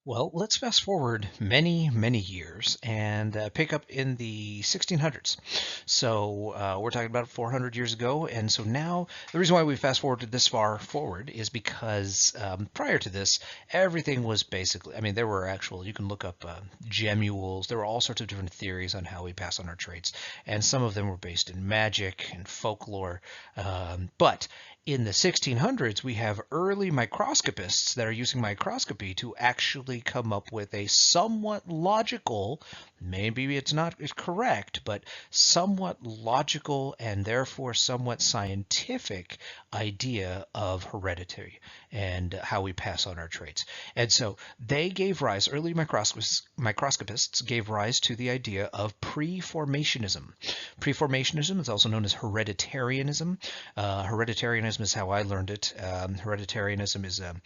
Well, let's fast forward many, many years and pick up in the 1600s. So we're talking about 400 years ago. And so now the reason why we fast forwarded this far forward is because prior to this, everything was basically, I mean, there were actual, you can look up gemules. There were all sorts of different theories on how we pass on our traits. And some of them were based in magic and folklore. But in the 1600s, we have early microscopists that are using microscopy to actually come up with a somewhat logical, maybe it's not correct, but somewhat logical and therefore somewhat scientific idea of heredity and how we pass on our traits. And so they gave rise, early microscopists gave rise to the idea of preformationism. Preformationism is also known as hereditarianism. Hereditarianism is how I learned it. Hereditarianism is Hereditarianism.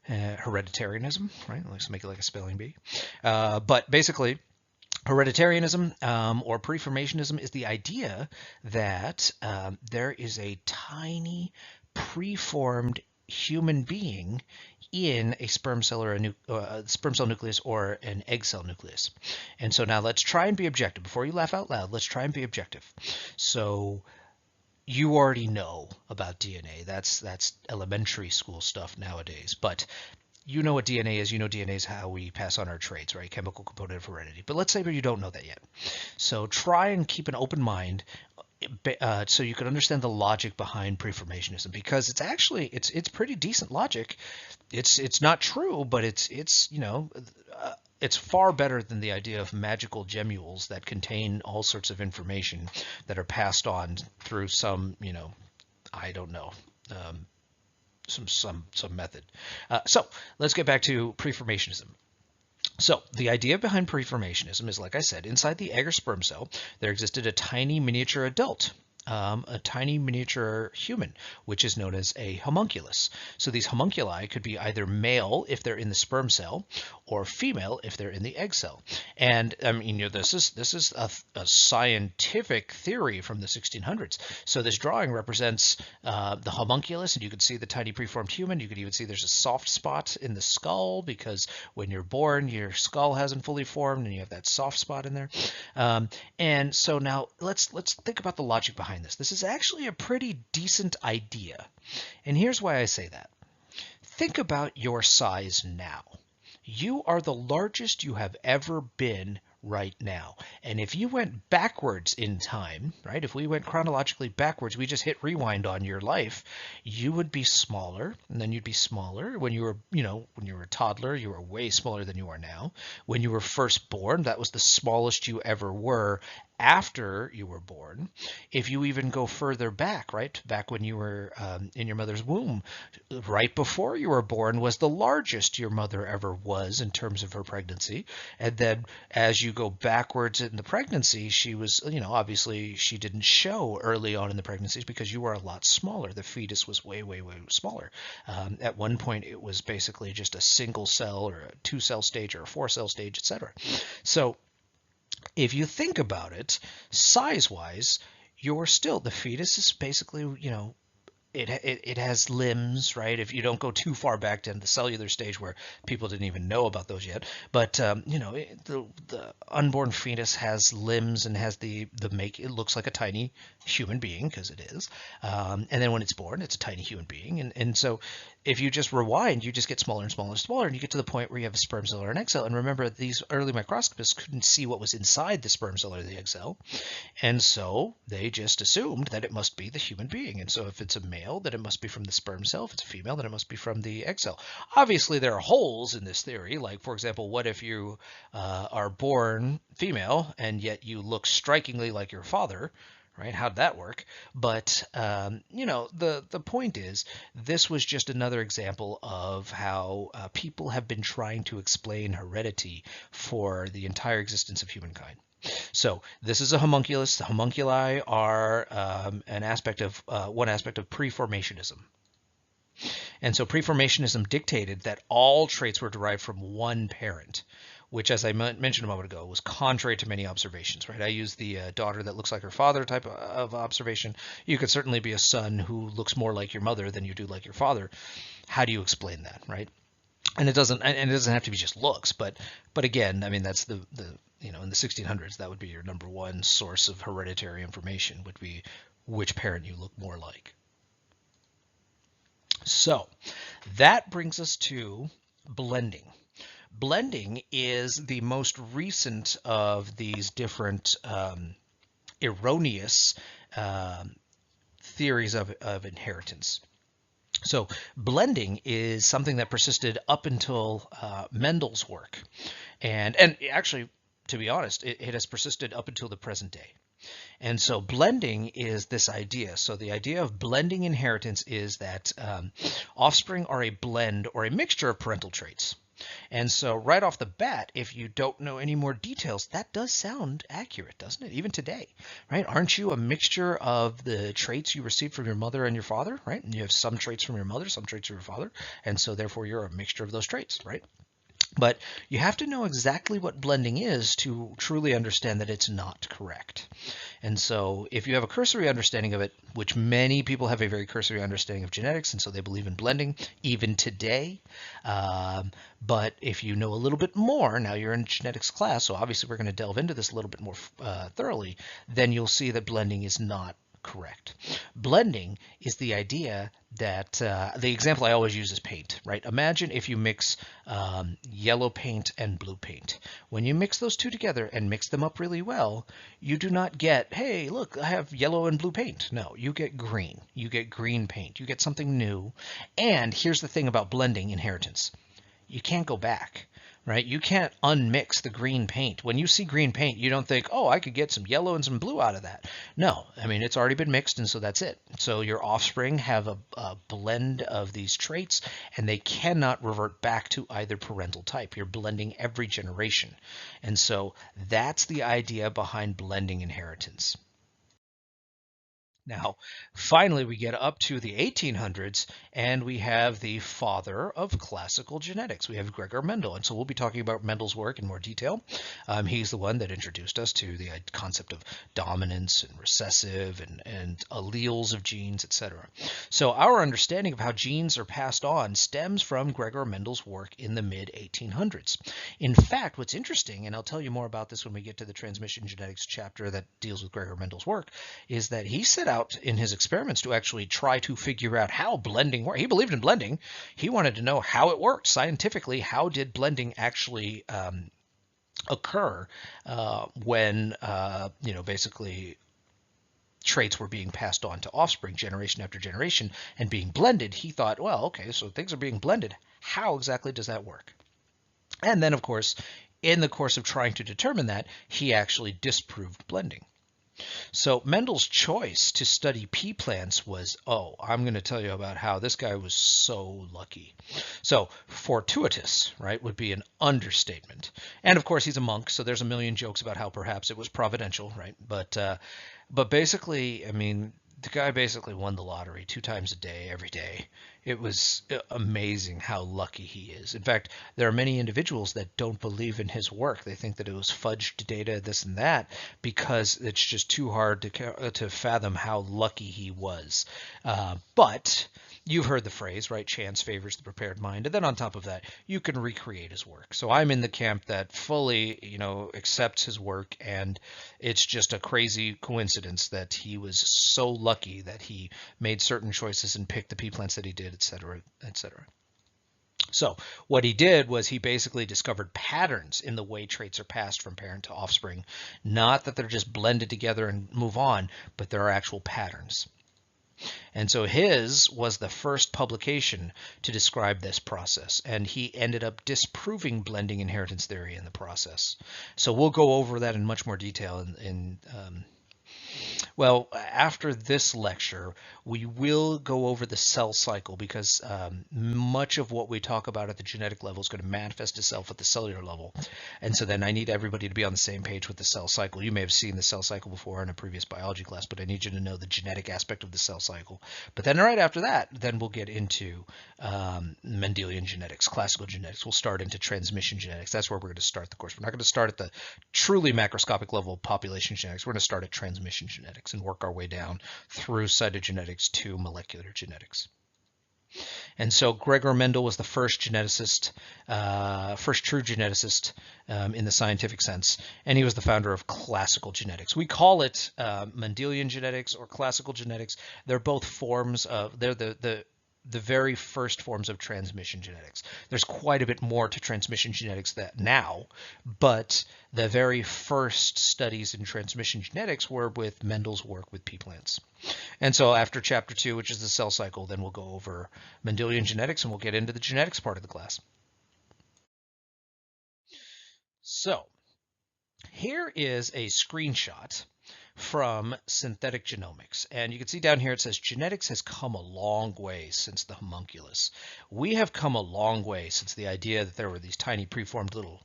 Hereditarianism, right? Let's make it like a spelling bee. But basically, hereditarianism or preformationism is the idea that there is a tiny preformed human being in a sperm cell or a sperm cell nucleus or an egg cell nucleus. And so now let's try and be objective. Before you laugh out loud, let's try and be objective. So you already know about DNA. That's elementary school stuff nowadays. But you know what DNA is. You know DNA is how we pass on our traits, right? Chemical component of heredity. But let's say you don't know that yet. So try and keep an open mind so you can understand the logic behind preformationism, because it's actually it's pretty decent logic. It's not true, but it's it's far better than the idea of magical gemules that contain all sorts of information that are passed on through some I don't know, some method. So let's get back to preformationism. So the idea behind preformationism is, like I said, inside the egg or sperm cell, there existed a tiny miniature adult, a tiny miniature human, which is known as a homunculus. So these homunculi could be either male if they're in the sperm cell, or female if they're in the egg cell. And I mean, this is a scientific theory from the 1600s. So this drawing represents the homunculus, and you can see the tiny preformed human. You could even see there's a soft spot in the skull, because when you're born, your skull hasn't fully formed, and you have that soft spot in there. And so now let's think about the logic behind this. This is actually a pretty decent idea. And here's why I say that. Think about your size now. You are the largest you have ever been right now. And if you went backwards in time, right, if we went chronologically backwards, we just hit rewind on your life, you would be smaller, and then you'd be smaller. When you were, when you were a toddler, you were way smaller than you are now. When you were first born, that was the smallest you ever were after you were born. If you even go further back, right, back when you were in your mother's womb, right before you were born was the largest your mother ever was in terms of her pregnancy. And then as you go backwards in the pregnancy, she was, obviously she didn't show early on in the pregnancies because you were a lot smaller. The fetus was way, way, way smaller. At one point, it was basically just a single cell or a 2-cell stage or a 4-cell stage, etc. So if you think about it, size-wise, the fetus is basically, it has limbs, right? If you don't go too far back to the cellular stage where people didn't even know about those yet, but the unborn fetus has limbs and has the make. It looks like a tiny human being because it is, and then when it's born, it's a tiny human being, and so if you just rewind, you just get smaller and smaller and smaller, and you get to the point where you have a sperm cell or an egg cell. And remember, these early microscopists couldn't see what was inside the sperm cell or the egg cell, and so they just assumed that it must be the human being. And so if it's a male, then it must be from the sperm cell. If it's a female, then it must be from the egg cell. Obviously, there are holes in this theory. Like, for example, what if you are born female and yet you look strikingly like your father? Right? How'd that work? But the point is, this was just another example of how people have been trying to explain heredity for the entire existence of humankind. So this is a homunculus. The homunculi are one aspect of preformationism. And so preformationism dictated that all traits were derived from one parent, which, as I mentioned a moment ago, was contrary to many observations, right? I used the daughter that looks like her father type of observation. You could certainly be a son who looks more like your mother than you do like your father. How do you explain that, right? And it doesn't have to be just looks, but again, I mean, that's the in the 1600s, that would be your number one source of hereditary information, would be which parent you look more like. So that brings us to blending. Blending is the most recent of these different erroneous theories of inheritance. So blending is something that persisted up until Mendel's work. And actually, to be honest, it has persisted up until the present day. And so blending is this idea. So the idea of blending inheritance is that offspring are a blend or a mixture of parental traits. And so right off the bat, if you don't know any more details, that does sound accurate, doesn't it? Even today, right? Aren't you a mixture of the traits you received from your mother and your father, right? And you have some traits from your mother, some traits from your father, and so therefore you're a mixture of those traits, right? But you have to know exactly what blending is to truly understand that it's not correct. And so if you have a cursory understanding of it, which many people have a very cursory understanding of genetics, and so they believe in blending even today. But if you know a little bit more, now you're in genetics class, so obviously we're going to delve into this a little bit more thoroughly, then you'll see that blending is not correct. Blending is the idea that the example I always use is paint, right? Imagine if you mix yellow paint and blue paint. When you mix those two together and mix them up really well, you do not get, hey, look, I have yellow and blue paint. No, you get green. You get green paint. You get something new. And here's the thing about blending inheritance. You can't go back. Right? You can't unmix the green paint. When you see green paint, you don't think, oh, I could get some yellow and some blue out of that. No, I mean, it's already been mixed, and so that's it. So your offspring have a blend of these traits, and they cannot revert back to either parental type. You're blending every generation. And so that's the idea behind blending inheritance. Now, finally, we get up to the 1800s, and we have the father of classical genetics. We have Gregor Mendel, and so we'll be talking about Mendel's work in more detail. He's the one that introduced us to the concept of dominance and recessive and alleles of genes, etc. So our understanding of how genes are passed on stems from Gregor Mendel's work in the mid-1800s. In fact, what's interesting, and I'll tell you more about this when we get to the transmission genetics chapter that deals with Gregor Mendel's work, is that he set out in his experiments to actually try to figure out how blending worked. He believed in blending. He wanted to know how it worked scientifically. How did blending actually occur when, basically traits were being passed on to offspring generation after generation and being blended? He thought, well, okay, so things are being blended. How exactly does that work? And then, of course, in the course of trying to determine that, he actually disproved blending. So Mendel's choice to study pea plants was, I'm going to tell you about how this guy was so lucky. So fortuitous, right, would be an understatement. And of course, he's a monk, so there's a million jokes about how perhaps it was providential, right? But basically, I mean, the guy basically won the lottery 2 times a day, every day. It was amazing how lucky he is. In fact, there are many individuals that don't believe in his work. They think that it was fudged data, this and that, because it's just too hard to fathom how lucky he was. But you've heard the phrase, right? Chance favors the prepared mind. And then on top of that, you can recreate his work. So I'm in the camp that fully, accepts his work, and it's just a crazy coincidence that he was so lucky that he made certain choices and picked the pea plants that he did, etc., etc. So what he did was he basically discovered patterns in the way traits are passed from parent to offspring. Not that they're just blended together and move on, but there are actual patterns. And so his was the first publication to describe this process, and he ended up disproving blending inheritance theory in the process. So we'll go over that in much more detail in Well, after this lecture, we will go over the cell cycle because much of what we talk about at the genetic level is going to manifest itself at the cellular level. And so then I need everybody to be on the same page with the cell cycle. You may have seen the cell cycle before in a previous biology class, but I need you to know the genetic aspect of the cell cycle. But then right after that, then we'll get into Mendelian genetics, classical genetics. We'll start into transmission genetics. That's where we're going to start the course. We're not going to start at the truly macroscopic level of population genetics. We're going to start at transmission genetics and work our way down through cytogenetics to molecular genetics. And so Gregor Mendel was the first geneticist, first true geneticist in the scientific sense, and he was the founder of classical genetics. We call it Mendelian genetics or classical genetics. They're both forms of, they're the very first forms of transmission genetics. There's quite a bit more to transmission genetics that now, but the very first studies in transmission genetics were with Mendel's work with pea plants. And so after chapter 2, which is the cell cycle, then we'll go over Mendelian genetics and we'll get into the genetics part of the class. So here is a screenshot from synthetic genomics. And you can see down here it says genetics has come a long way since the homunculus. We have come a long way since the idea that there were these tiny preformed little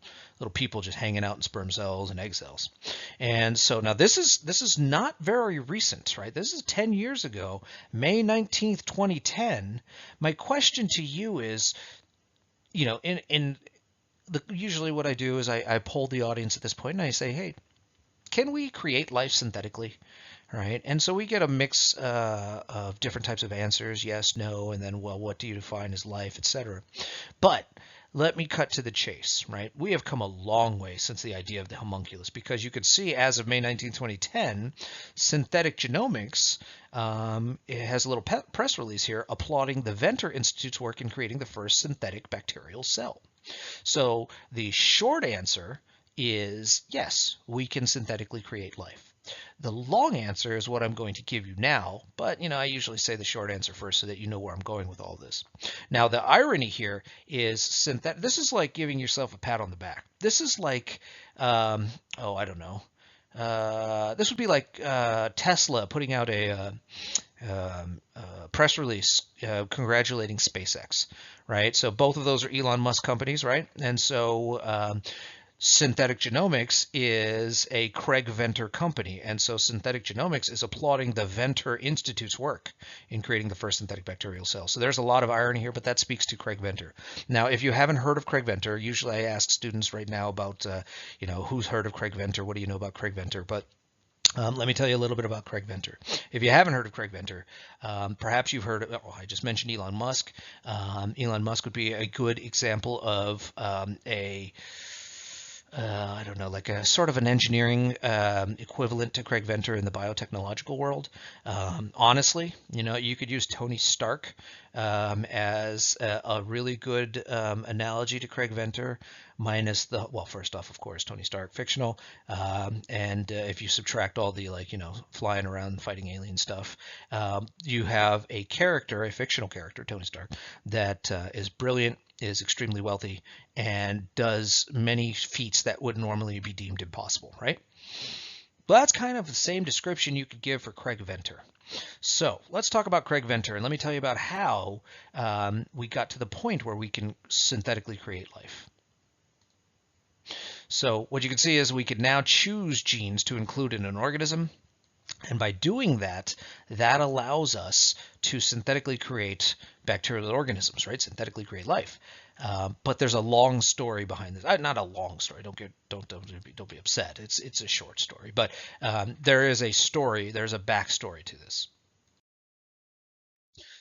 people just hanging out in sperm cells and egg cells. And so now this is not very recent, right? This is 10 years ago, May 19th, 2010. My question to you is, you know, usually what I do is I poll the audience at this point and I say, hey, can we create life synthetically? Right, and so we get a mix of different types of answers, yes, no, and then, well, what do you define as life, etc. But let me cut to the chase, right? We have come a long way since the idea of the homunculus, because you could see as of May 19, 2010, Synthetic Genomics it has a little press release here applauding the Venter Institute's work in creating the first synthetic bacterial cell. So the short answer is yes, we can synthetically create life. The long answer is what I'm going to give you now, but I usually say the short answer first so that you know where I'm going with all this. Now, the irony here is this is like giving yourself a pat on the back. This is like, I don't know. This would be like Tesla putting out a press release congratulating SpaceX, right? So both of those are Elon Musk companies, right? And so Synthetic Genomics is a Craig Venter company, and so Synthetic Genomics is applauding the Venter Institute's work in creating the first synthetic bacterial cell. So there's a lot of irony here, but that speaks to Craig Venter. Now, if you haven't heard of Craig Venter, usually I ask students right now about, who's heard of Craig Venter? What do you know about Craig Venter? But let me tell you a little bit about Craig Venter. If you haven't heard of Craig Venter, perhaps you've heard of, I just mentioned Elon Musk. Elon Musk would be a good example of I don't know, like a sort of an engineering equivalent to Craig Venter in the biotechnological world. Honestly, you could use Tony Stark as a really good analogy to Craig Venter, minus the, well, first off, of course, Tony Stark, fictional, and if you subtract all the, flying around fighting alien stuff, you have a character, a fictional character, Tony Stark, that is brilliant, is extremely wealthy, and does many feats that would normally be deemed impossible, right? But that's kind of the same description you could give for Craig Venter. So let's talk about Craig Venter, and let me tell you about how we got to the point where we can synthetically create life. So what you can see is we can now choose genes to include in an organism. And by doing that, that allows us to synthetically create bacterial organisms, right? Synthetically create life. But there's a long story behind this. Not a long story. Don't be upset. It's a short story. But there is a story. There's a backstory to this.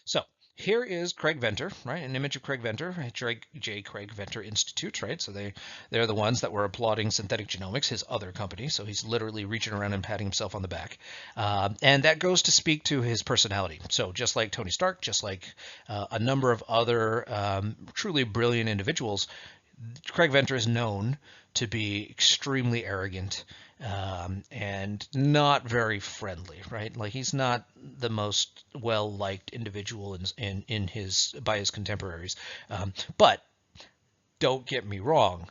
So here is Craig Venter, right? An image of Craig Venter, J. Craig Venter Institute, right? So they're the ones that were applauding Synthetic Genomics, his other company. So he's literally reaching around and patting himself on the back. And that goes to speak to his personality. So just like Tony Stark, just like a number of other truly brilliant individuals, Craig Venter is known to be extremely arrogant and not very friendly, right? Like he's not the most well-liked individual by his contemporaries. But don't get me wrong,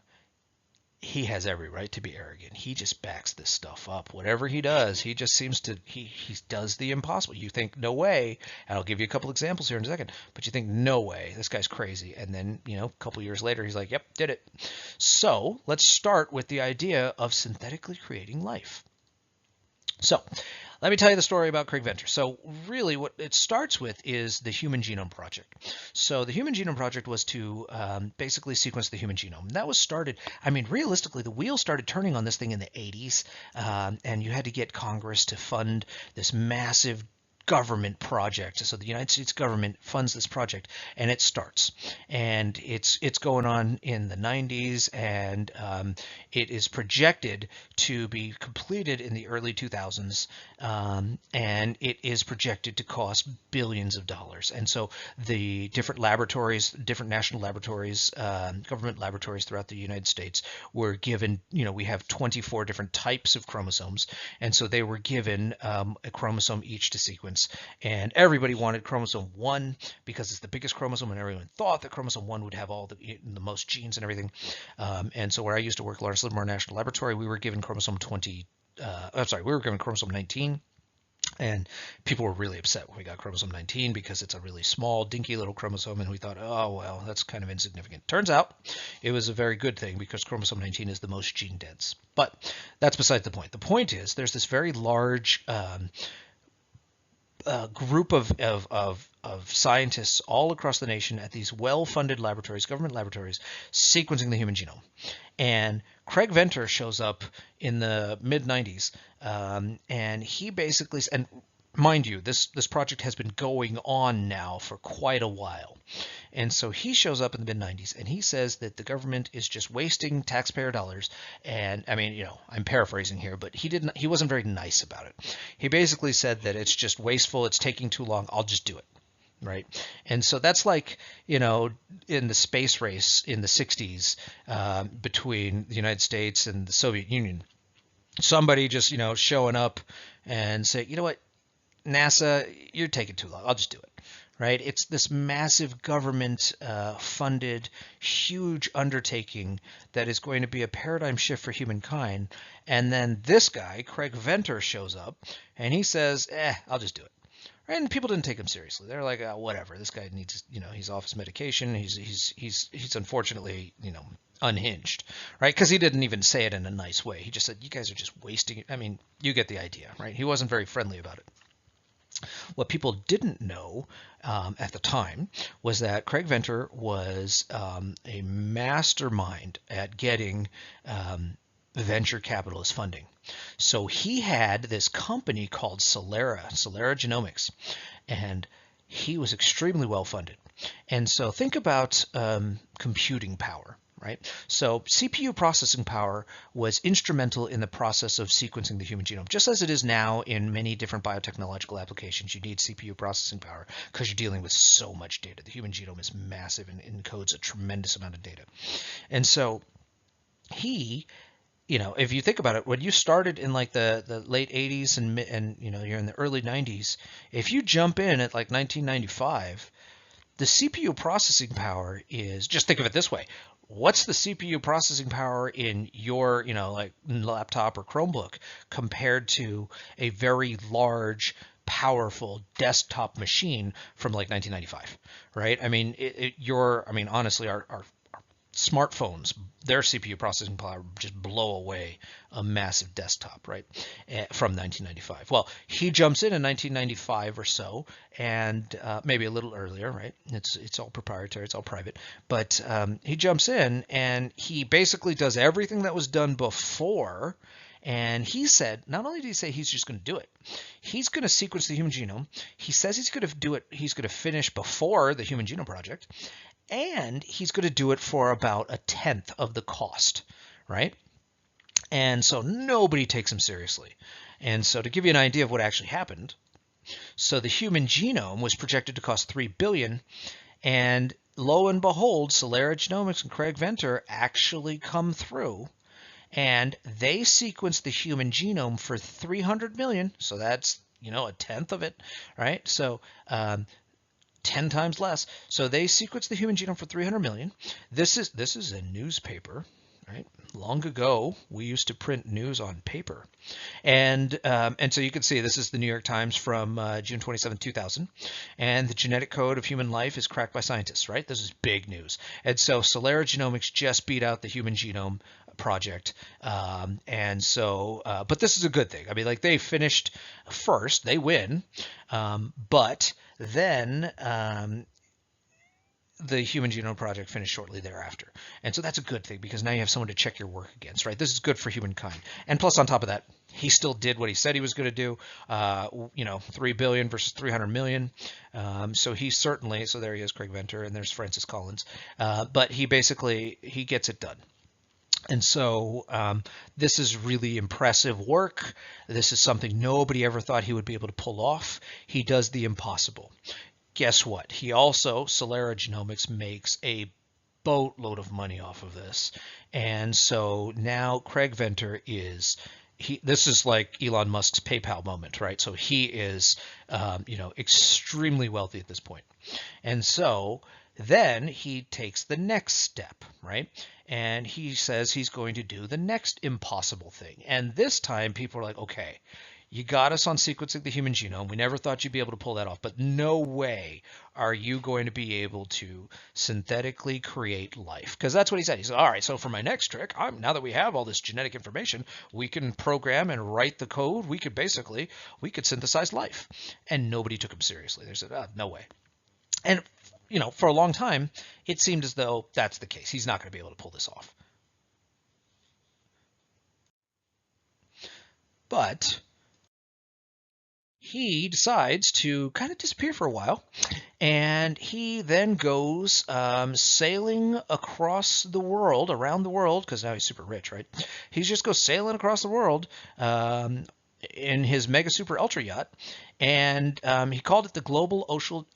he has every right to be arrogant. He just backs this stuff up. Whatever he does, he just seems to he does the impossible. You think no way, and I'll give you a couple examples here in a second, but you think no way, this guy's crazy. And then, a couple years later he's like, "Yep, did it." So, let's start with the idea of synthetically creating life. So, let me tell you the story about Craig Venter. So really what it starts with is the Human Genome Project. So the Human Genome Project was to basically sequence the human genome. That was started, I mean, realistically, the wheels started turning on this thing in the 80s, and you had to get Congress to fund this massive government project. So the United States government funds this project, and it starts, and it's going on in the 90s, and it is projected to be completed in the early 2000s, and it is projected to cost billions of dollars. And so the different laboratories, different national laboratories, government laboratories throughout the United States were given, we have 24 different types of chromosomes, and so they were given a chromosome each to sequence. And everybody wanted chromosome 1 because it's the biggest chromosome, and everyone thought that chromosome 1 would have all the most genes and everything. And so where I used to work, Lawrence Livermore National Laboratory, we were given chromosome 19, and people were really upset when we got chromosome 19 because it's a really small, dinky little chromosome, and we thought, oh, well, that's kind of insignificant. Turns out it was a very good thing because chromosome 19 is the most gene dense. But that's besides the point. The point is there's this very large group of scientists all across the nation at these well-funded laboratories, government laboratories, sequencing the human genome. And Craig Venter shows up in the mid-90s, and he basically, and mind you, this project has been going on now for quite a while. And so he shows up in the mid-90s, and he says that the government is just wasting taxpayer dollars. And I mean, I'm paraphrasing here, but he wasn't very nice about it. He basically said that it's just wasteful, it's taking too long, I'll just do it. Right. And so that's like, in the space race in the 60s between the United States and the Soviet Union. Somebody just, showing up and say, you know what, NASA, you're taking too long, I'll just do it. Right? It's this massive government funded, huge undertaking that is going to be a paradigm shift for humankind. And then this guy, Craig Venter, shows up and he says, I'll just do it. And people didn't take him seriously. They're like, oh, whatever. This guy needs, he's off his medication. He's unfortunately, unhinged, right? Because he didn't even say it in a nice way. He just said, you guys are just wasting it. I mean, you get the idea, right? He wasn't very friendly about it. What people didn't know at the time was that Craig Venter was a mastermind at getting venture capitalist funding. So he had this company called Celera Genomics, and he was extremely well funded. And so think about computing power. Right? So CPU processing power was instrumental in the process of sequencing the human genome, just as it is now in many different biotechnological applications. You need CPU processing power because you're dealing with so much data. The human genome is massive and encodes a tremendous amount of data. And so he, if you think about it, when you started in like the late 80s and you're in the early 90s, if you jump in at like 1995, the CPU processing power is, just think of it this way. What's the CPU processing power in your, like laptop or Chromebook compared to a very large, powerful desktop machine from like 1995, right? I mean, honestly, our smartphones, their CPU processing power just blow away a massive desktop, right, from 1995. Well, he jumps in 1995 or so, and maybe a little earlier, right? It's all proprietary, it's all private, but he jumps in and he basically does everything that was done before. And he said, not only did he say he's just going to do it, he's going to sequence the human genome. He says he's going to do it, he's going to finish before the Human Genome Project, and he's going to do it for about 1/10 of the cost, right? And so nobody takes him seriously. And so to give you an idea of what actually happened, so the human genome was projected to cost $3 billion, and lo and behold, Celera Genomics and Craig Venter actually come through, and they sequenced the human genome for $300 million. So that's, 1/10 of it, right? So 10 times less. So they sequenced the human genome for $300 million. This is a newspaper right? Long ago, we used to print news on paper. And so you can see this is the New York Times from June 27, 2000. And the genetic code of human life is cracked by scientists, right? This is big news. And so Celera Genomics just beat out the Human Genome Project. But this is a good thing. I mean, like they finished first, they win. But then the Human Genome Project finished shortly thereafter. And so that's a good thing because now you have someone to check your work against, right? This is good for humankind. And plus, on top of that, he still did what he said he was going to do. 3 billion versus 300 million. So there he is, Craig Venter, and there's Francis Collins. But he gets it done. And so this is really impressive work. This is something nobody ever thought he would be able to pull off. He does the impossible. Guess what? Celera Genomics makes a boatload of money off of this. And so now Craig Venter this is like Elon Musk's PayPal moment, right? So he is, extremely wealthy at this point. And so then he takes the next step, right? And he says he's going to do the next impossible thing. And this time people are like, okay, you got us on sequencing the human genome. We never thought you'd be able to pull that off, but no way are you going to be able to synthetically create life. Because that's what he said. He said, all right, so for my next trick, now that we have all this genetic information, we can program and write the code. We could synthesize life. And nobody took him seriously. They said, no way. And, for a long time, it seemed as though that's the case. He's not going to be able to pull this off. But he decides to kind of disappear for a while, and he then goes sailing across the world, around the world, because now he's super rich, right? He just goes sailing across the world in his mega super ultra yacht, and he called it the Global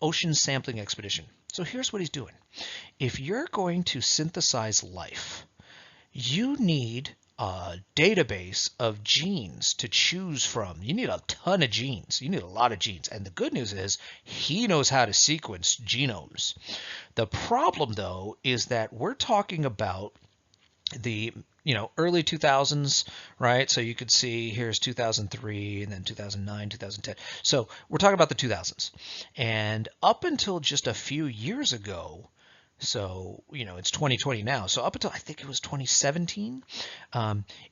Ocean Sampling Expedition. So here's what he's doing. If you're going to synthesize life, you need a database of genes to choose from. You need a ton of genes. You need a lot of genes. And the good news is he knows how to sequence genomes. The problem, though, is that we're talking about the early 2000s, right? So you could see here's 2003 and then 2009, 2010. So we're talking about the 2000s. And up until just a few years ago, so, it's 2020 now. So up until I think it was 2017,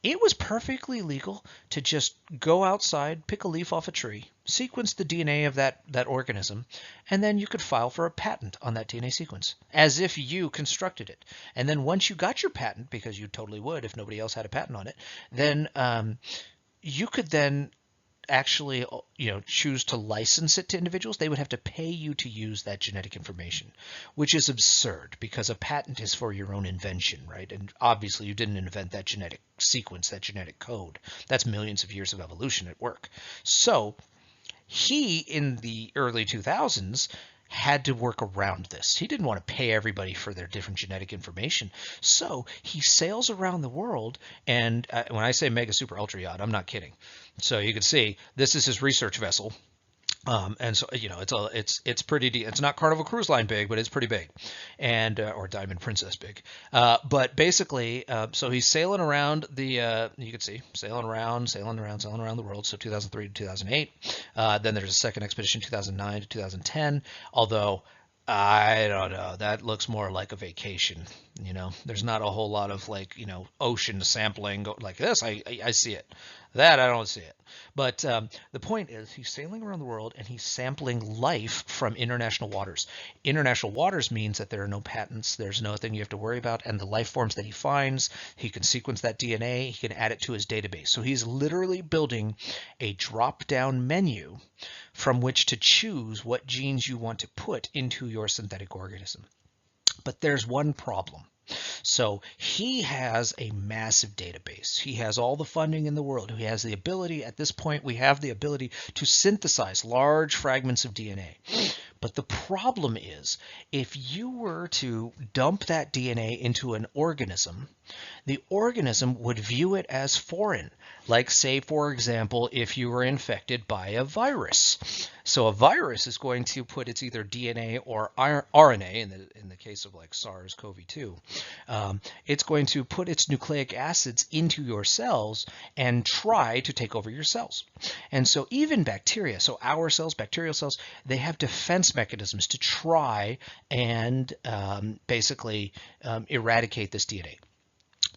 it was perfectly legal to just go outside, pick a leaf off a tree, sequence the DNA of that organism, and then you could file for a patent on that DNA sequence as if you constructed it. And then once you got your patent, because you totally would if nobody else had a patent on it, then you could then actually choose to license it to individuals. They would have to pay you to use that genetic information, which is absurd because a patent is for your own invention, right? And obviously you didn't invent that genetic sequence, that genetic code. That's millions of years of evolution at work. So he, in the early 2000s, had to work around this. He didn't want to pay everybody for their different genetic information. So he sails around the world, and when I say mega super ultra yacht, I'm not kidding. So you can see this is his research vessel. And so it's pretty deep. It's not Carnival Cruise Line big, but it's pretty big, and or Diamond Princess big. But basically, so he's sailing around the you can see sailing around the world. So 2003 to 2008. Then there's a second expedition 2009 to 2010. Although I don't know, that looks more like a vacation. There's not a whole lot of ocean sampling like this. I see it. That I don't see it. But the point is he's sailing around the world and he's sampling life from international waters. International waters means that there are no patents. There's nothing you have to worry about. And the life forms that he finds, he can sequence that DNA. He can add it to his database. So he's literally building a drop-down menu from which to choose what genes you want to put into your synthetic organism. But there's one problem. So he has a massive database. He has all the funding in the world. He has the ability, at this point, we have the ability to synthesize large fragments of DNA. But the problem is, if you were to dump that DNA into an organism, the organism would view it as foreign. Like, say, for example, if you were infected by a virus. So a virus is going to put its either DNA or RNA, in the case of like SARS-CoV-2, it's going to put its nucleic acids into your cells and try to take over your cells. And so even bacteria, so our cells, bacterial cells, they have defense mechanisms to try and basically eradicate this DNA.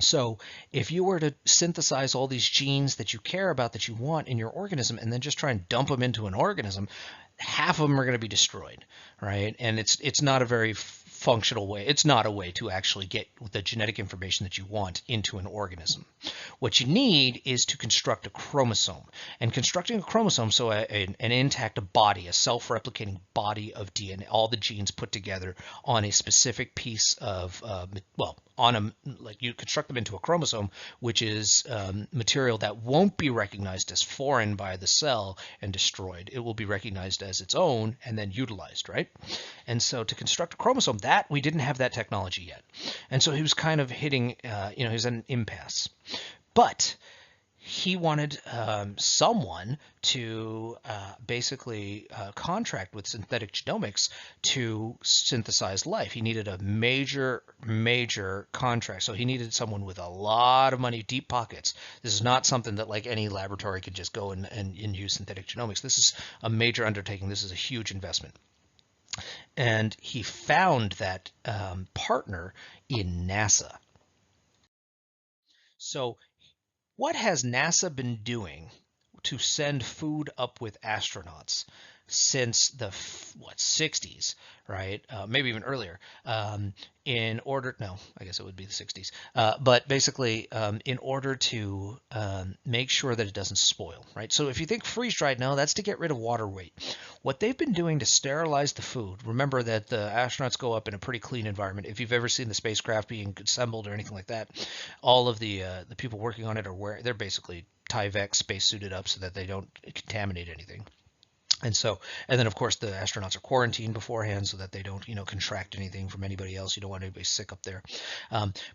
So if you were to synthesize all these genes that you care about, that you want in your organism, and then just try and dump them into an organism, half of them are going to be destroyed, right? And it's not a very functional way. It's not a way to actually get the genetic information that you want into an organism. What you need is to construct a chromosome. And constructing a chromosome, so an intact body, a self-replicating body of DNA, all the genes put together on a specific piece of, like you construct them into a chromosome, which is material that won't be recognized as foreign by the cell and destroyed. It will be recognized as its own and then utilized, right? And so to construct a chromosome, that we didn't have that technology yet. And so he was kind of hitting, he was at an impasse. But he wanted someone to basically contract with synthetic genomics to synthesize life. He needed a major contract. So he needed someone with a lot of money, deep pockets. This is not something that like any laboratory could just go and use synthetic genomics. This is a major undertaking. This is a huge investment. And he found that partner in NASA. So what has NASA been doing to send food up with astronauts since the 60s, right? Maybe even earlier. No, I guess it would be the 60s. But basically, in order to make sure that it doesn't spoil, right? So if you think freeze-dried, no, that's to get rid of water weight. What they've been doing to sterilize the food, remember that the astronauts go up in a pretty clean environment. If you've ever seen the spacecraft being assembled or anything like that, all of the people working on it they're basically Tyvek space suited up so that they don't contaminate anything. And then of course the astronauts are quarantined beforehand so that they don't, contract anything from anybody else. You don't want anybody sick up there.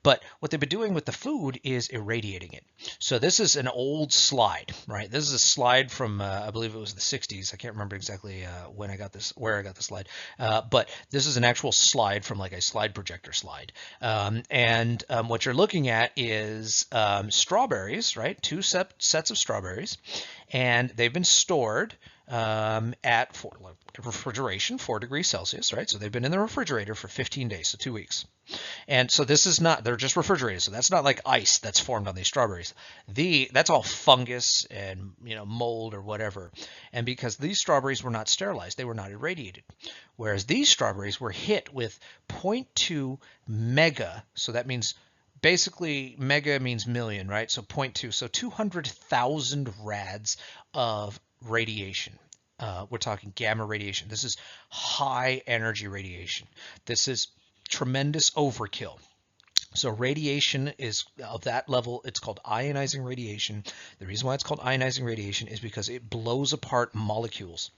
But what they've been doing with the food is irradiating it. So this is an old slide, right? This is a slide from, I believe it was the 60s. I can't remember exactly where I got this slide. But this is an actual slide from like a slide projector slide. What you're looking at is strawberries, right? Two sets of strawberries, and they've been stored at refrigeration, 4 degrees Celsius, right? So they've been in the refrigerator for 15 days, so 2 weeks. And so this is not, they're just refrigerated. So that's not like ice that's formed on these strawberries. That's all fungus and, mold or whatever. And because these strawberries were not sterilized, they were not irradiated. Whereas these strawberries were hit with 0.2 mega. So that means basically mega means million, right? So 0.2, so 200,000 rads of radiation. We're talking gamma radiation. This is high energy radiation. This is tremendous overkill. So radiation is of that level. It's called ionizing radiation. The reason why it's called ionizing radiation is because it blows apart molecules.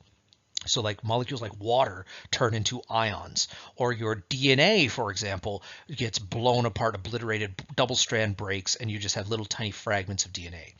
So like molecules like water turn into ions, or your DNA, for example, gets blown apart, obliterated, double strand breaks, and you just have little tiny fragments of DNA.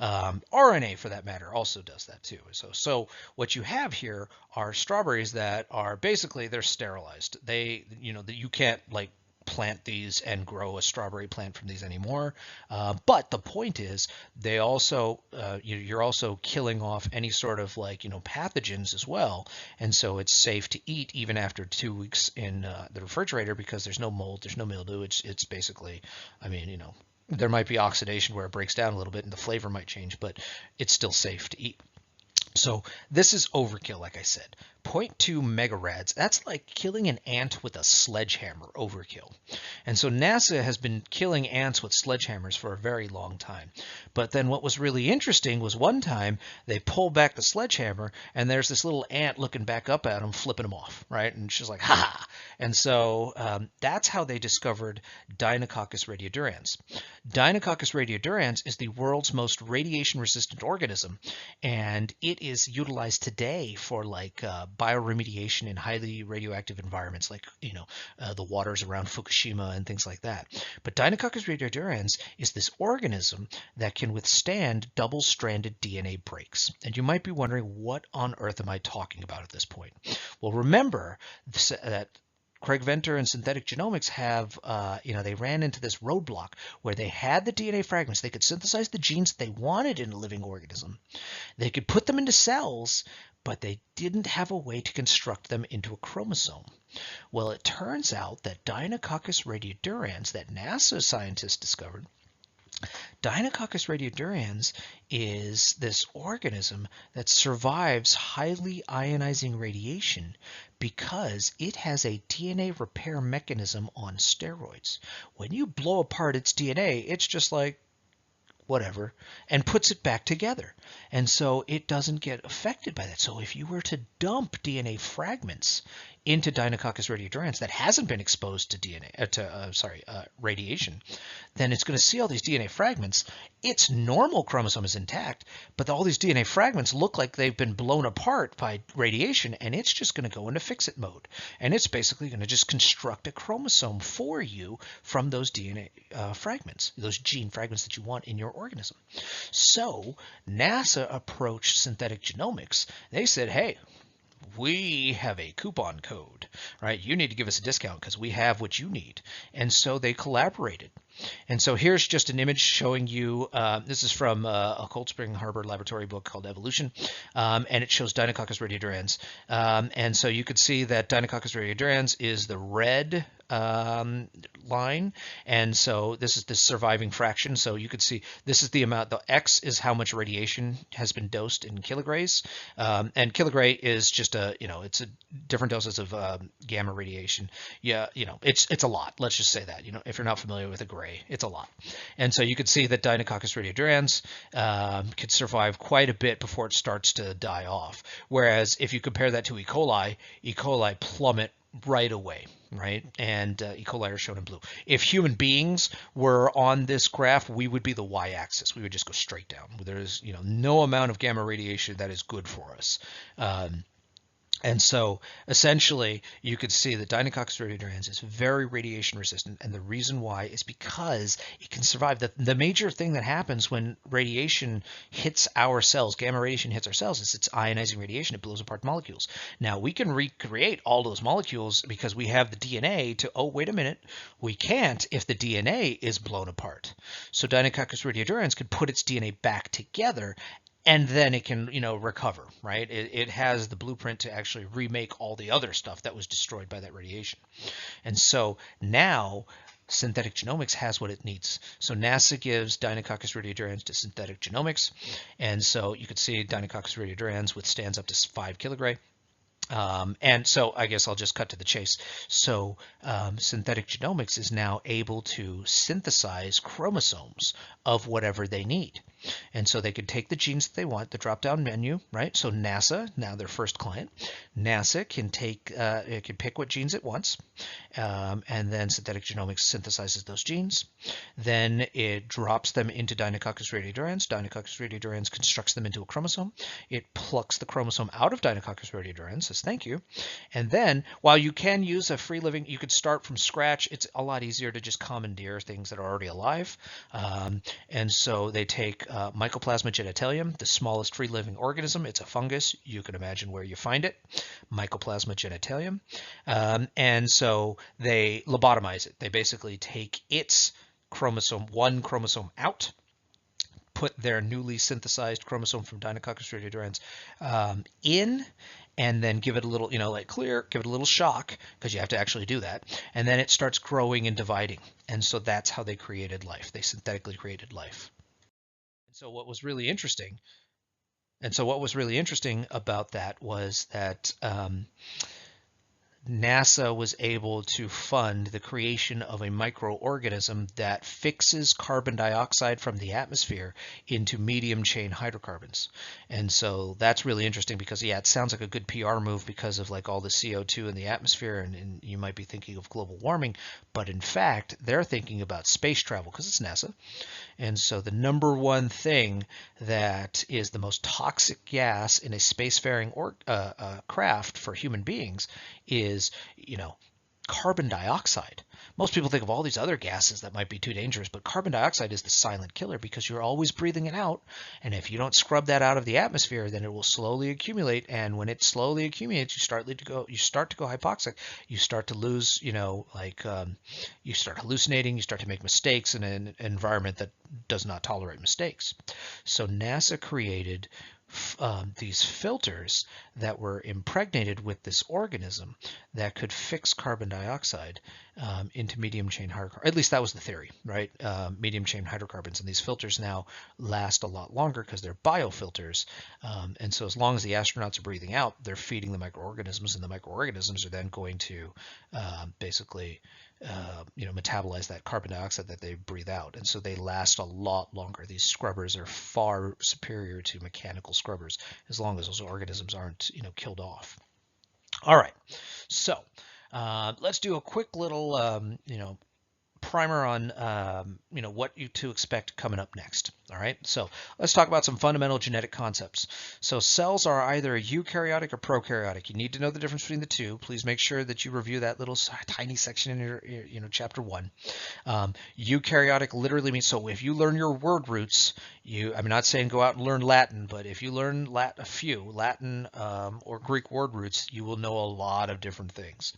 RNA, for that matter, also does that too. So what you have here are strawberries that are basically, they're sterilized. You can't like plant these and grow a strawberry plant from these anymore. But the point is, they also you're also killing off any sort of pathogens as well, and so it's safe to eat even after 2 weeks in the refrigerator because there's no mold, there's no mildew. It's basically, there might be oxidation where it breaks down a little bit and the flavor might change, but it's still safe to eat. So this is overkill, like I said. 0.2 megarads, that's like killing an ant with a sledgehammer overkill. And so NASA has been killing ants with sledgehammers for a very long time. But then what was really interesting was one time they pulled back the sledgehammer and there's this little ant looking back up at them, flipping them off, right? And she's like, ha ha. And so that's how they discovered Deinococcus radiodurans. Deinococcus radiodurans is the world's most radiation resistant organism, and it is utilized today for like bioremediation in highly radioactive environments, like the waters around Fukushima and things like that. But Deinococcus radiodurans is this organism that can withstand double-stranded DNA breaks. And you might be wondering, what on earth am I talking about at this point? Well, remember that Craig Venter and synthetic genomics have, they ran into this roadblock where they had the DNA fragments. They could synthesize the genes they wanted in a living organism. They could put them into cells, but they didn't have a way to construct them into a chromosome. Well, it turns out that Deinococcus radiodurans that NASA scientists discovered, Deinococcus radiodurans is this organism that survives highly ionizing radiation because it has a DNA repair mechanism on steroids. When you blow apart its DNA, it's just like whatever, and puts it back together. And so it doesn't get affected by that. So if you were to dump DNA fragments into Deinococcus radiodurans that hasn't been exposed to radiation, then it's going to see all these DNA fragments. Its normal chromosome is intact, but all these DNA fragments look like they've been blown apart by radiation, and it's just going to go into fix-it mode. And it's basically going to just construct a chromosome for you from those DNA fragments, those gene fragments that you want in your organism. So NASA approached synthetic genomics. They said, hey, we have a coupon code, right? You need to give us a discount because we have what you need. And so they collaborated. And so here's just an image showing you, this is from a Cold Spring Harbor laboratory book called Evolution, and it shows Deinococcus radiodurans. And so you could see that Deinococcus radiodurans is the red line, and so this is the surviving fraction. So you could see this is the amount, the X is how much radiation has been dosed in kilogray, and kilogray is just it's a different doses of gamma radiation. Yeah, it's a lot. Let's just say that, if you're not familiar with a gray, it's a lot. And so you could see that Deinococcus radiodurans could survive quite a bit before it starts to die off. Whereas if you compare that to E. coli plummet right away, right? And E. coli are shown in blue. If human beings were on this graph, we would be the y-axis. We would just go straight down. There's no amount of gamma radiation that is good for us. And so essentially you could see that Deinococcus radiodurans is very radiation resistant, and the reason why is because it can survive. The major thing that happens when radiation hits our cells, gamma radiation hits our cells, is it's ionizing radiation. It blows apart molecules. Now we can recreate all those molecules because we have the DNA to, oh, wait a minute, we can't if the DNA is blown apart. So Deinococcus radiodurans could put its DNA back together, and then it can, recover, right? It has the blueprint to actually remake all the other stuff that was destroyed by that radiation. And so now synthetic genomics has what it needs. So NASA gives Deinococcus radiodurans to synthetic genomics. And so you could see Deinococcus radiodurans withstands up to 5 kilogray. And so I guess I'll just cut to the chase. So synthetic genomics is now able to synthesize chromosomes of whatever they need. And so they could take the genes that they want, the drop-down menu, right? So NASA, now their first client, NASA can take, it can pick what genes it wants, and then synthetic genomics synthesizes those genes. Then it drops them into Deinococcus radiodurans. Deinococcus radiodurans constructs them into a chromosome. It plucks the chromosome out of Deinococcus radiodurans, says thank you. And then while you can use a free living, you could start from scratch. It's a lot easier to just commandeer things that are already alive. And so they take Mycoplasma genitalium, the smallest free living organism. It's a fungus. You can imagine where you find it. Mycoplasma genitalium. And so they lobotomize it. They basically take its chromosome, one chromosome out, put their newly synthesized chromosome from Deinococcus radiodurans in, and then give it a little, give it a little shock, because you have to actually do that. And then it starts growing and dividing. And so that's how they created life. They synthetically created life. And so what was really interesting, about that was that NASA was able to fund the creation of a microorganism that fixes carbon dioxide from the atmosphere into medium chain hydrocarbons. And so that's really interesting because, yeah, it sounds like a good PR move because of like all the CO2 in the atmosphere, and you might be thinking of global warming, but in fact, they're thinking about space travel because it's NASA. And so the number one thing that is the most toxic gas in a spacefaring craft for human beings is, carbon dioxide. Most people think of all these other gases that might be too dangerous, but carbon dioxide is the silent killer because you're always breathing it out. And if you don't scrub that out of the atmosphere, then it will slowly accumulate. And when it slowly accumulates, you start to go hypoxic. You start to lose, you start hallucinating. You start to make mistakes in an environment that does not tolerate mistakes. So NASA created these filters that were impregnated with this organism that could fix carbon dioxide into medium chain hydrocarbons. At least that was the theory, right? Medium chain hydrocarbons. And these filters now last a lot longer because they're biofilters. And so as long as the astronauts are breathing out, they're feeding the microorganisms, and the microorganisms are then going to basically metabolize that carbon dioxide that they breathe out. And so they last a lot longer. These scrubbers are far superior to mechanical scrubbers as long as those organisms aren't, killed off. All right. So let's do a quick little, primer on what you to expect coming up next. All right, so let's talk about some fundamental genetic concepts. So cells are either eukaryotic or prokaryotic. You need to know the difference between the two. Please make sure that you review that little tiny section in your chapter 1. Eukaryotic literally means, so if you learn your word roots, I'm not saying go out and learn Latin, but if you learn a few Latin or Greek word roots, you will know a lot of different things.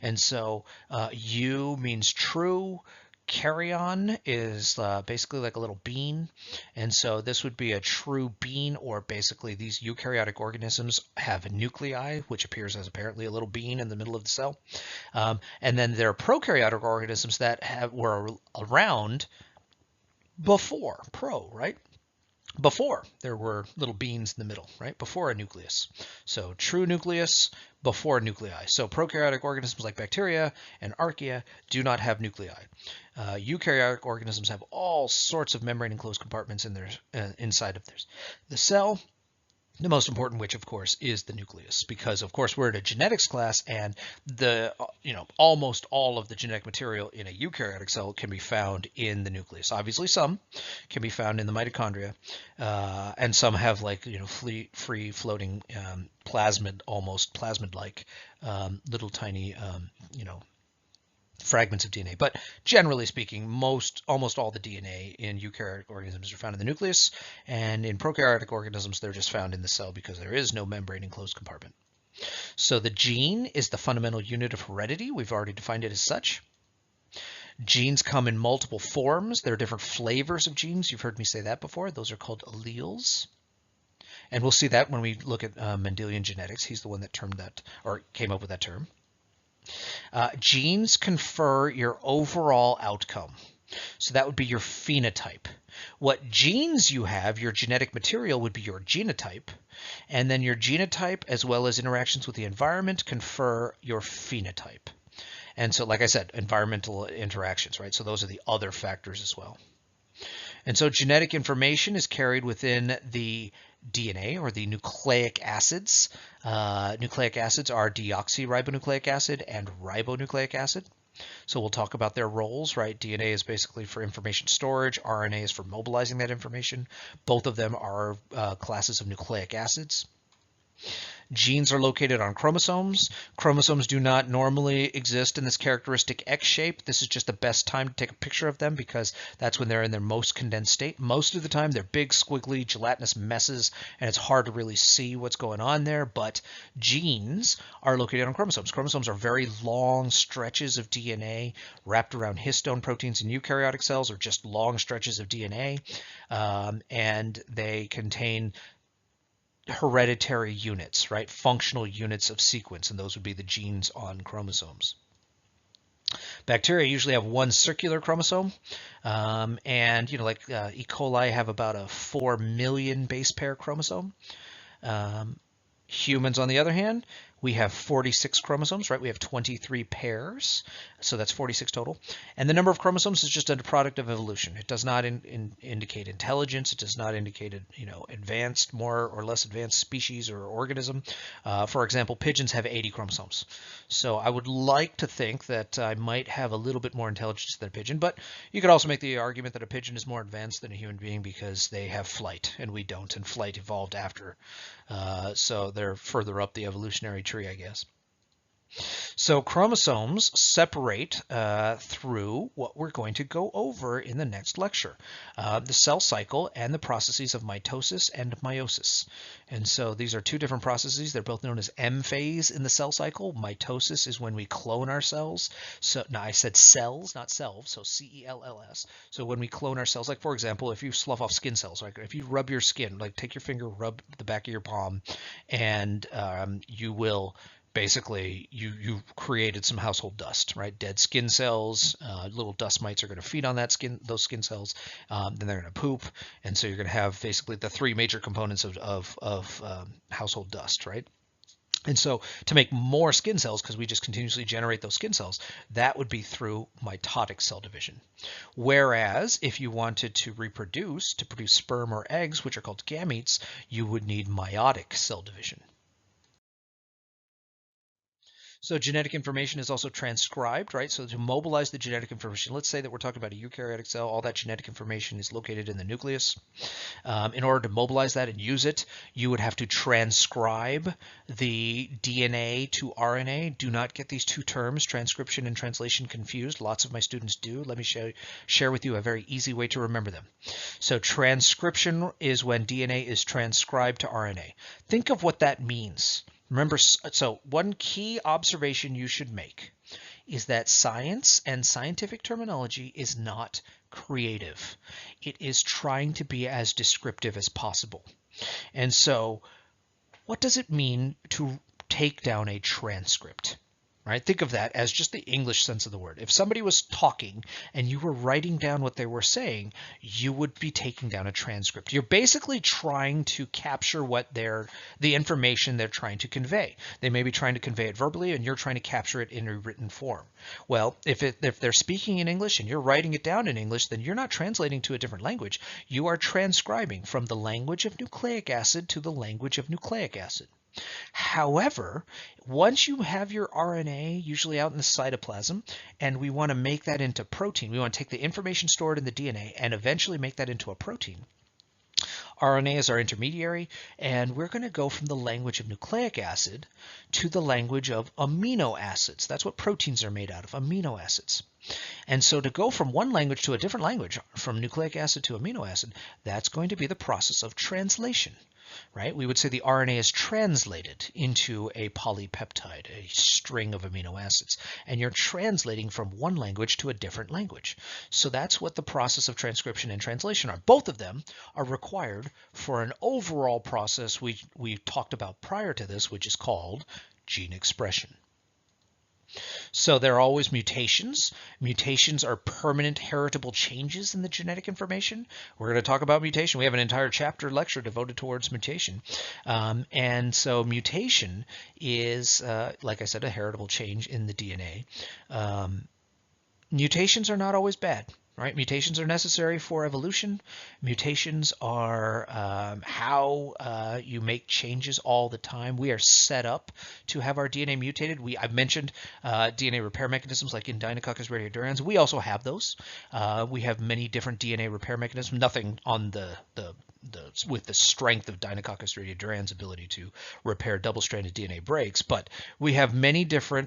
And so eu means true. Karyon is basically like a little bean, and so this would be a true bean, or basically these eukaryotic organisms have nuclei, which appears as apparently a little bean in the middle of the cell. And then there are prokaryotic organisms that were around before right? Before there were little beans in the middle, right? Before a nucleus. So true nucleus, before nuclei. So prokaryotic organisms like bacteria and archaea do not have nuclei. Eukaryotic organisms have all sorts of membrane enclosed compartments in inside of the cell. The most important, which of course is the nucleus, because of course we're in a genetics class, and almost all of the genetic material in a eukaryotic cell can be found in the nucleus. Obviously, some can be found in the mitochondria, and some have free floating plasmid, almost plasmid-like little tiny fragments of DNA. But generally speaking, almost all the DNA in eukaryotic organisms are found in the nucleus, and in prokaryotic organisms, they're just found in the cell because there is no membrane enclosed compartment. So the gene is the fundamental unit of heredity. We've already defined it as such. Genes come in multiple forms. There are different flavors of genes. You've heard me say that before. Those are called alleles. And we'll see that when we look at Mendelian genetics. He's the one that came up with that term. Genes confer your overall outcome. So that would be your phenotype. What genes you have, your genetic material, would be your genotype. And then your genotype, as well as interactions with the environment, confer your phenotype. And so, like I said, environmental interactions, right? So those are the other factors as well. And so genetic information is carried within the DNA, or the nucleic acids. Nucleic acids are deoxyribonucleic acid and ribonucleic acid. So we'll talk about their roles, right? DNA is basically for information storage. RNA is for mobilizing that information. Both of them are classes of nucleic acids. Genes are located on chromosomes. Chromosomes do not normally exist in this characteristic X shape. This is just the best time to take a picture of them because that's when they're in their most condensed state. Most of the time, they're big, squiggly, gelatinous messes, and it's hard to really see what's going on there. But genes are located on chromosomes. Chromosomes are very long stretches of DNA wrapped around histone proteins in eukaryotic cells, or just long stretches of DNA, and they contain hereditary units, right? Functional units of sequence, and those would be the genes on chromosomes. Bacteria usually have one circular chromosome, and like E. coli have about a 4 million base pair chromosome. Humans, on the other hand, we have 46 chromosomes, right? We have 23 pairs, so that's 46 total. And the number of chromosomes is just a product of evolution. It does not indicate intelligence. It does not indicate, advanced, more or less advanced species or organism. For example, pigeons have 80 chromosomes. So I would like to think that I might have a little bit more intelligence than a pigeon, but you could also make the argument that a pigeon is more advanced than a human being because they have flight and we don't, and flight evolved after. So they're further up the evolutionary tree, I guess. So chromosomes separate through what we're going to go over in the next lecture, the cell cycle and the processes of mitosis and meiosis. And so these are two different processes. They're both known as M phase in the cell cycle. Mitosis is when we clone our cells. So now I said cells, not selves, so cells. So when we clone our cells, like for example, if you slough off skin cells, like if you rub your skin, like take your finger, rub the back of your palm, and you will basically you created some household dust, right? Dead skin cells, little dust mites are going to feed on those skin cells. Then they're going to poop, and so you're going to have basically the three major components of household dust, right? And so to make more skin cells, because we just continuously generate those skin cells, that would be through mitotic cell division. Whereas if you wanted to reproduce, to produce sperm or eggs, which are called gametes, you would need meiotic cell division. So genetic information is also transcribed, right? So to mobilize the genetic information, let's say that we're talking about a eukaryotic cell, all that genetic information is located in the nucleus. In order to mobilize that and use it, you would have to transcribe the DNA to RNA. Do not get these two terms, transcription and translation, confused. Lots of my students do. Let me share with you a very easy way to remember them. So transcription is when DNA is transcribed to RNA. Think of what that means. Remember, so one key observation you should make is that science and scientific terminology is not creative. It is trying to be as descriptive as possible. And so what does it mean to take down a transcript? Right? Think of that as just the English sense of the word. If somebody was talking and you were writing down what they were saying, you would be taking down a transcript. You're basically trying to capture the information they're trying to convey. They may be trying to convey it verbally and you're trying to capture it in a written form. Well, if they're speaking in English and you're writing it down in English, then you're not translating to a different language. You are transcribing from the language of nucleic acid to the language of nucleic acid. However, once you have your RNA, usually out in the cytoplasm, and we want to make that into protein, we want to take the information stored in the DNA and eventually make that into a protein. RNA is our intermediary, and we're going to go from the language of nucleic acid to the language of amino acids. That's what proteins are made out of, amino acids. And so to go from one language to a different language, from nucleic acid to amino acid, that's going to be the process of translation. Right? We would say the RNA is translated into a polypeptide, a string of amino acids, and you're translating from one language to a different language. So that's what the process of transcription and translation are. Both of them are required for an overall process we talked about prior to this, which is called gene expression. So there are always mutations. Mutations are permanent heritable changes in the genetic information. We're going to talk about mutation. We have an entire chapter lecture devoted towards mutation. And so mutation is, like I said, a heritable change in the DNA. Mutations are not always bad. Right? Mutations are necessary for evolution. Mutations are how you make changes all the time. We are set up to have our DNA mutated. I've mentioned DNA repair mechanisms like in Deinococcus radiodurans. We also have those. We have many different DNA repair mechanisms. Nothing on with the strength of Deinococcus radiodurans' ability to repair double-stranded DNA breaks, but we have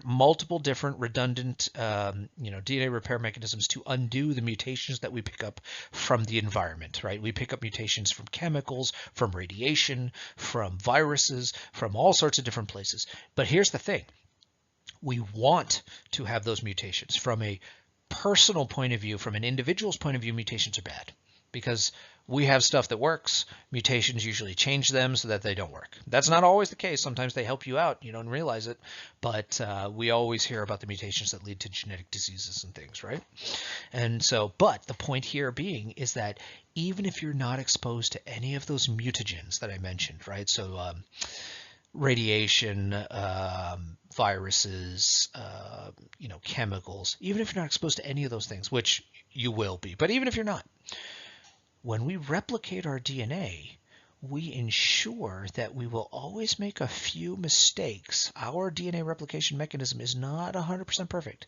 multiple different redundant, DNA repair mechanisms to undo the mutations that we pick up from the environment, right? We pick up mutations from chemicals, from radiation, from viruses, from all sorts of different places. But here's the thing. We want to have those mutations. From a personal point of view, from an individual's point of view, mutations are bad because we have stuff that works. Mutations usually change them so that they don't work. That's not always the case. Sometimes they help you out. You don't realize it. But we always hear about the mutations that lead to genetic diseases and things, right? And so, but the point here being is that even if you're not exposed to any of those mutagens that I mentioned, right? So radiation, viruses, chemicals, even if you're not exposed to any of those things, which you will be, but even if you're not, when we replicate our DNA, we ensure that we will always make a few mistakes. Our DNA replication mechanism is not 100% perfect,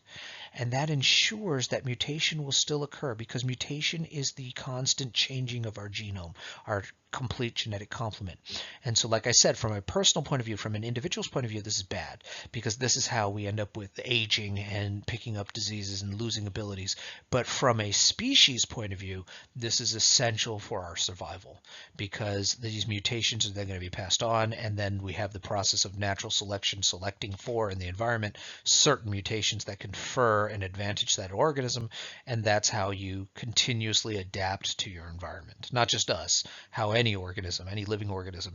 and that ensures that mutation will still occur because mutation is the constant changing of our genome, our complete genetic complement. And so, like I said, from a personal point of view, from an individual's point of view, this is bad because this is how we end up with aging and picking up diseases and losing abilities. But from a species point of view, this is essential for our survival because these mutations are then going to be passed on, and then we have the process of natural selection selecting for in the environment certain mutations that confer an advantage to that organism, and that's how you continuously adapt to your environment. Not just us, how any organism, any living organism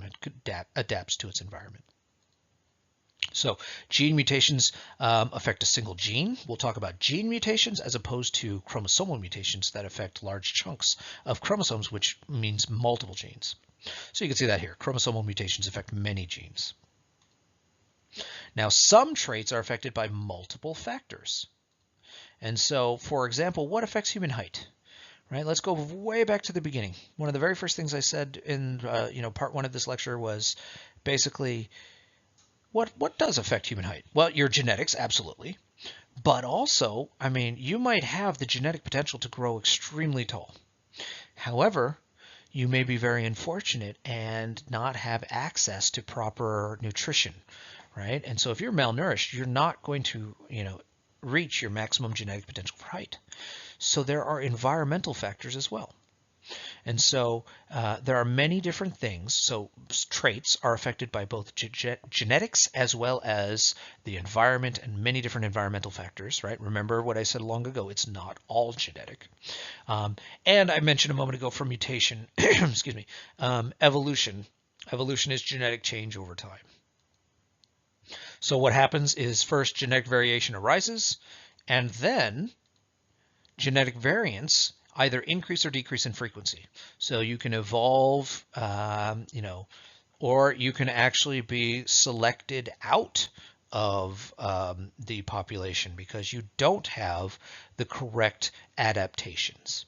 adapts to its environment. So gene mutations affect a single gene. We'll talk about gene mutations as opposed to chromosomal mutations that affect large chunks of chromosomes, which means multiple genes. So you can see that here. Chromosomal mutations affect many genes. Now, some traits are affected by multiple factors. And so, for example, what affects human height? Right? Let's go way back to the beginning. One of the very first things I said in part one of this lecture was basically what does affect human height? Well, your genetics, absolutely. But also, I mean, you might have the genetic potential to grow extremely tall. However, you may be very unfortunate and not have access to proper nutrition, right? And so if you're malnourished, you're not going to, reach your maximum genetic potential for height. So there are environmental factors as well. And so there are many different things. So traits are affected by both genetics as well as the environment and many different environmental factors, right? Remember what I said long ago, it's not all genetic. And I mentioned a moment ago from mutation, excuse me, evolution. Evolution is genetic change over time. So what happens is first genetic variation arises, and then genetic variance either increase or decrease in frequency. So you can evolve, or you can actually be selected out of the population because you don't have the correct adaptations.